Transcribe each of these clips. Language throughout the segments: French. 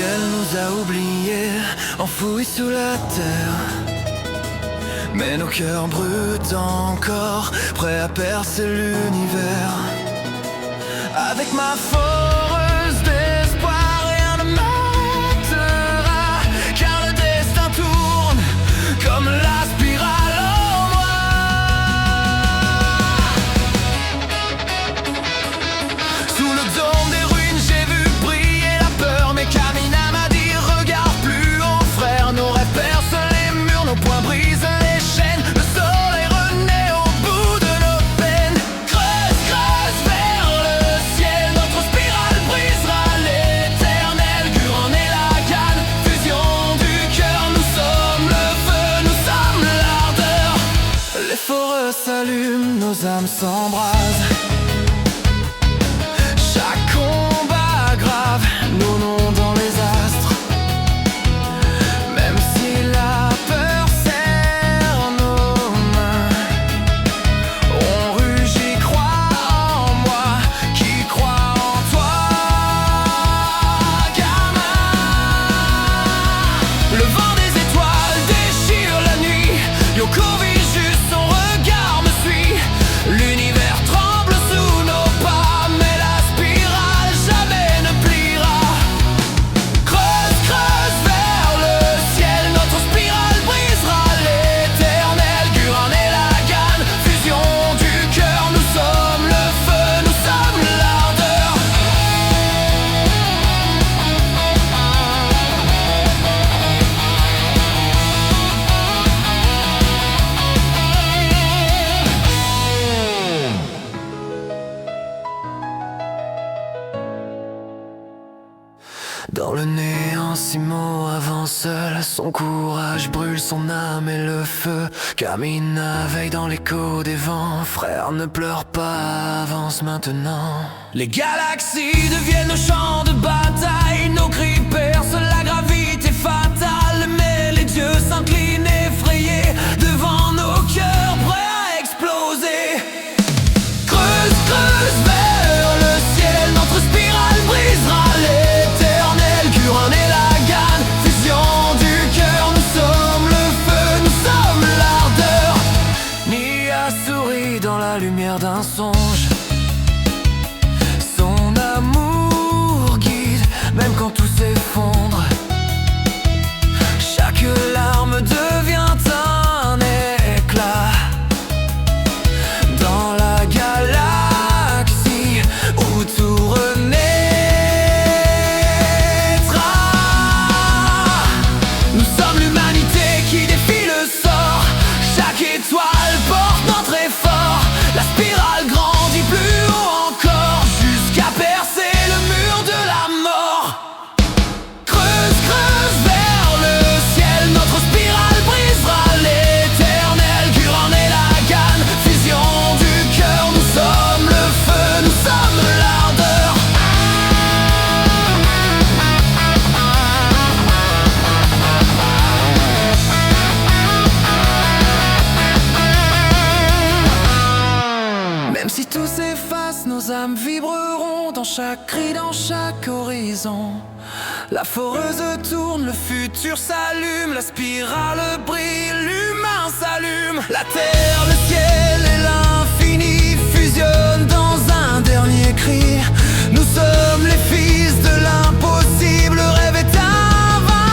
ciel nous a oubliés, enfouis sous la terre. Mais nos cœurs brûlent encore, prêts à percer l'univers. Avec ma foreuse d'espoir, rien ne m'arrêtera, car le destin tourne comme la spirale en moi. Sous le dôme des ruines, j'ai vu briller la peur, mais Kamina m'a dit regarde plus haut, frère. Nos rêves percent les murs, nos poings brisent les chaînes. Le soleil renaît au bout de nos peines. Creuse, creuse vers le ciel, notre spirale brisera l'éternel. Guran et Lagan, fusion du cœur, nous sommes le feu, nous sommes l'ardeur. Les forêts s'allument, nos âmes s'embrasent. Chaque combat grave, nos noms dans les astres. Même si la peur serre nos mains, on rugit, croit en moi, qui croit en toi, gamin. Le vent des étoiles déchire la nuit, Yokovi juste son regard me suit. L'univers tremble sous nos pas, mais la spirale jamais ne pliera. Creuse, creuse vers le ciel, notre spirale brisera l'éternel. Guran et Lagan, fusion du cœur, nous sommes le feu, nous sommes l'ardeur. Dans le néant, Simo avance seul, son courage brûle son âme et le feu. Kamina veille dans l'écho des vents, frère ne pleure pas, avance maintenant. Les galaxies deviennent nos champs de bataille, nos cris percent la gravité fatale. Mais les dieux s'inclinent effrayés devant nos cœurs prêts à exploser. Creuse, creuse vers le ciel, notre spirale brisera l'éternel. Guran et Lagan, fusion du cœur, nous sommes le feu, nous sommes l'ardeur. Nia sourit dans la lumière d'un songe, son amour guide, même quand tout s'effondre. Chaque larme devient un éclat dans la galaxie où tout renaîtra. Nous sommes l'humanité qui défie le sort, chaque étoile porte notre effort. La spirale grandit plus haut encore, jusqu'à percer le mur de la mort. Creuse, creuse vers le ciel, notre spirale brisera l'éternel. Guran et Lagan, fusion du cœur, nous sommes le feu, nous sommes l'ardeur. Même si tout s'efface, nos âmes vibreront dans chaque cri, dans chaque horizon. La foreuse tourne, le futur s'allume, la spirale brille, l'humain s'allume. La terre, le ciel et l'infini fusionnent dans un dernier cri. Nous sommes les fils de l'impossible, le rêve est invincible.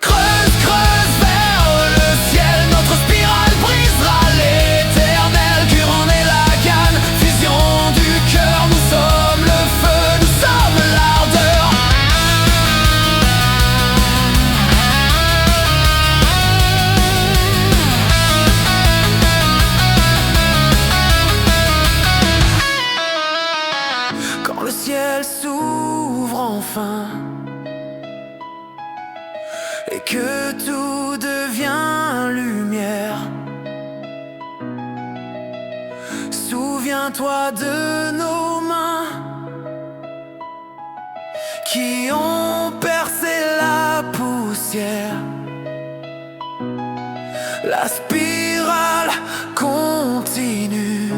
Creuse, creuse vers le ciel, notre spirale brisera l'éternel. Guran et Lagan, fusion du cœur, nous sommes le feu, nous sommes l'ardeur. Quand le ciel s'ouvre enfin et que tout devient lumière, souviens-toi de nos mains qui ont percé la poussière. La spirale continue,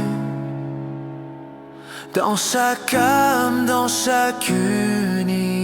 Dans chaque âme, dans chaque unité,